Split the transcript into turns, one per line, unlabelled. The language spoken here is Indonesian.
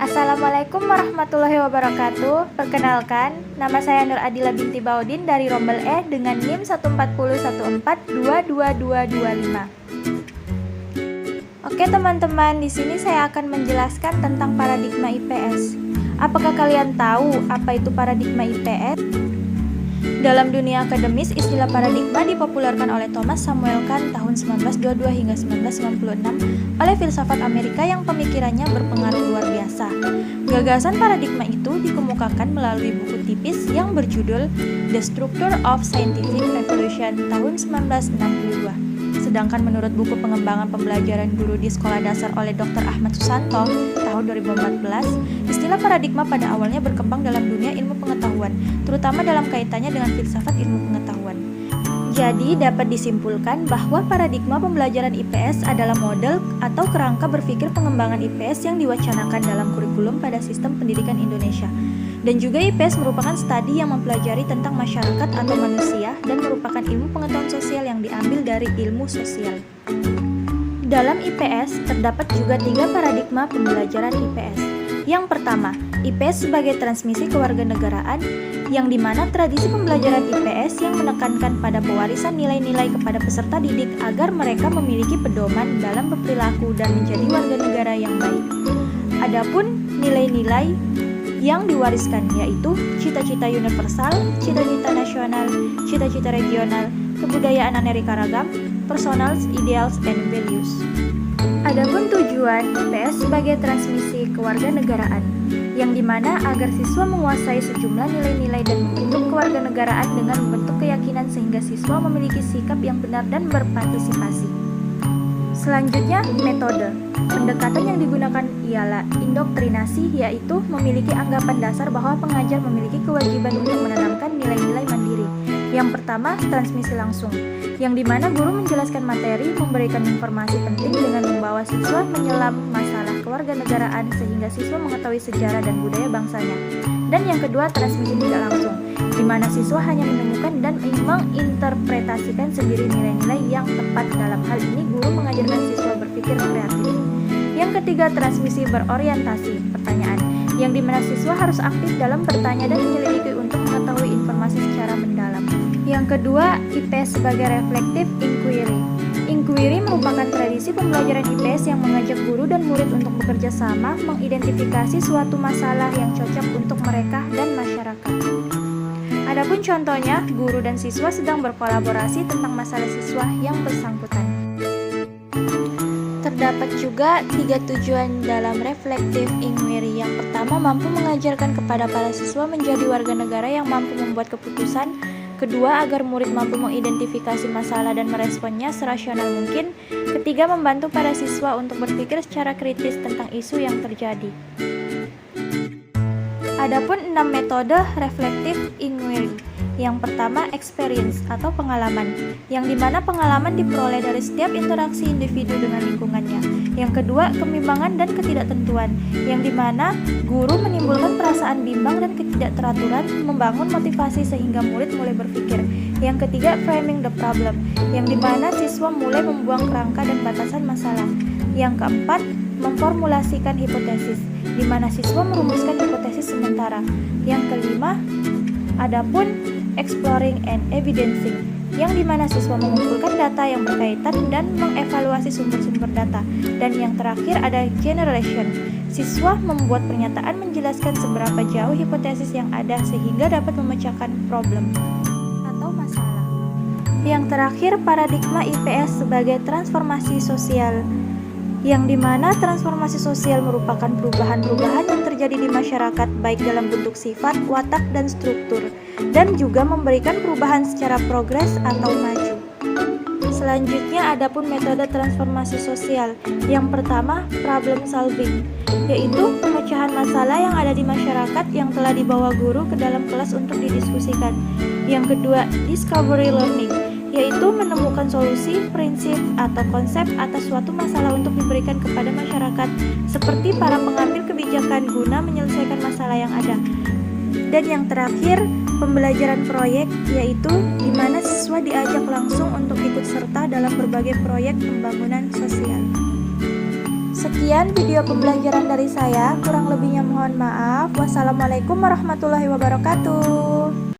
Assalamualaikum warahmatullahi wabarakatuh. Perkenalkan, nama saya Nur Adila binti Baudin dari Rombel E dengan NIM 14014222225. Oke teman-teman, di sini saya akan menjelaskan tentang paradigma IPS. Apakah kalian tahu apa itu paradigma IPS? Dalam dunia akademis, istilah paradigma dipopulerkan oleh Thomas Samuel Kahn tahun 1922 hingga 1996 oleh filsafat Amerika yang pemikirannya berpengaruh luar biasa. Gagasan paradigma itu dikemukakan melalui buku tipis yang berjudul The Structure of Scientific Revolution tahun 1962. Sedangkan menurut buku pengembangan pembelajaran guru di sekolah dasar oleh Dr. Ahmad Susanto tahun 2014, istilah paradigma pada awalnya berkembang dalam dunia ilmu pengetahuan, terutama dalam kaitannya dengan filsafat ilmu pengetahuan. Jadi dapat disimpulkan bahwa paradigma pembelajaran IPS adalah model atau kerangka berpikir pengembangan IPS yang diwacanakan dalam kurikulum pada sistem pendidikan Indonesia. Dan juga IPS merupakan studi yang mempelajari tentang masyarakat atau manusia dan merupakan ilmu pengetahuan sosial yang diambil dari ilmu sosial. Dalam IPS terdapat juga 3 paradigma pembelajaran IPS. Yang pertama, IPS sebagai transmisi kewarganegaraan, yang dimana tradisi pembelajaran IPS yang menekankan pada pewarisan nilai-nilai kepada peserta didik agar mereka memiliki pedoman dalam berperilaku dan menjadi warga negara yang baik. Adapun nilai-nilai yang diwariskan yaitu cita-cita universal, cita-cita nasional, cita-cita regional, kebudayaan aneka ragam, personal ideals and values. Adapun tujuan IPS sebagai transmisi kewarganegaraan, yang dimana agar siswa menguasai sejumlah nilai-nilai dan membentuk kewarganegaraan dengan membentuk keyakinan sehingga siswa memiliki sikap yang benar dan berpartisipasi. Selanjutnya, metode. Pendekatan yang digunakan ialah indoktrinasi, yaitu memiliki anggapan dasar bahwa pengajar memiliki kewajiban untuk menanamkan nilai-nilai mandiri. Yang pertama, transmisi langsung, yang dimana guru menjelaskan materi, memberikan informasi penting dengan membawa siswa menyelam masalah kewarganegaraan sehingga siswa mengetahui sejarah dan budaya bangsanya. Dan yang kedua, transmisi tidak langsung, di mana siswa hanya menemukan dan menginterpretasikan sendiri nilai-nilai yang tepat. Dalam hal ini, guru mengajarkan siswa berpikir kreatif. Yang ketiga, transmisi berorientasi pertanyaan, yang dimana siswa harus aktif dalam bertanya dan menyelidiki untuk mengetahui informasi secara mendalam. Yang kedua, IPS sebagai reflective inquiry. Inquiry merupakan tradisi pembelajaran IPS yang mengajak guru dan murid untuk bekerja sama, mengidentifikasi suatu masalah yang cocok untuk mereka dan masyarakat. Adapun contohnya, guru dan siswa sedang berkolaborasi tentang masalah siswa yang bersangkutan. Terdapat juga 3 tujuan dalam reflective inquiry. Yang pertama, mampu mengajarkan kepada para siswa menjadi warga negara yang mampu membuat keputusan. Kedua, agar murid mampu mengidentifikasi masalah dan meresponnya serasional mungkin. Ketiga, membantu para siswa untuk berpikir secara kritis tentang isu yang terjadi. Adapun 6 metode reflective inquiry. Yang pertama, experience atau pengalaman, yang dimana pengalaman diperoleh dari setiap interaksi individu dengan lingkungannya. Yang kedua, kebimbangan dan ketidaktentuan, yang dimana guru menimbulkan perasaan bimbang dan ketidakteraturan, membangun motivasi sehingga murid mulai berpikir. Yang ketiga, framing the problem, yang dimana siswa mulai membuang kerangka dan batasan masalah. Yang keempat, memformulasikan hipotesis, di mana siswa merumuskan hipotesis sementara. Yang kelima, adapun exploring and evidencing, yang dimana siswa mengumpulkan data yang berkaitan dan mengevaluasi sumber-sumber data. Dan yang terakhir ada generation, siswa membuat pernyataan menjelaskan seberapa jauh hipotesis yang ada sehingga dapat memecahkan problem atau masalah. Yang terakhir, paradigma IPS sebagai transformasi sosial, yang dimana transformasi sosial merupakan perubahan-perubahan yang terjadi di masyarakat baik dalam bentuk sifat, watak, dan struktur, dan juga memberikan perubahan secara progres atau maju. Selanjutnya adapun metode transformasi sosial. Yang pertama, problem solving, yaitu pemecahan masalah yang ada di masyarakat yang telah dibawa guru ke dalam kelas untuk didiskusikan. Yang kedua, discovery learning, yaitu menemukan solusi, prinsip, atau konsep atas suatu masalah untuk diberikan kepada masyarakat, seperti para pengambil kebijakan guna menyelesaikan masalah yang ada. Dan yang terakhir, pembelajaran proyek, yaitu di mana siswa diajak langsung untuk ikut serta dalam berbagai proyek pembangunan sosial. Sekian video pembelajaran dari saya, kurang lebihnya mohon maaf. Wassalamualaikum warahmatullahi wabarakatuh.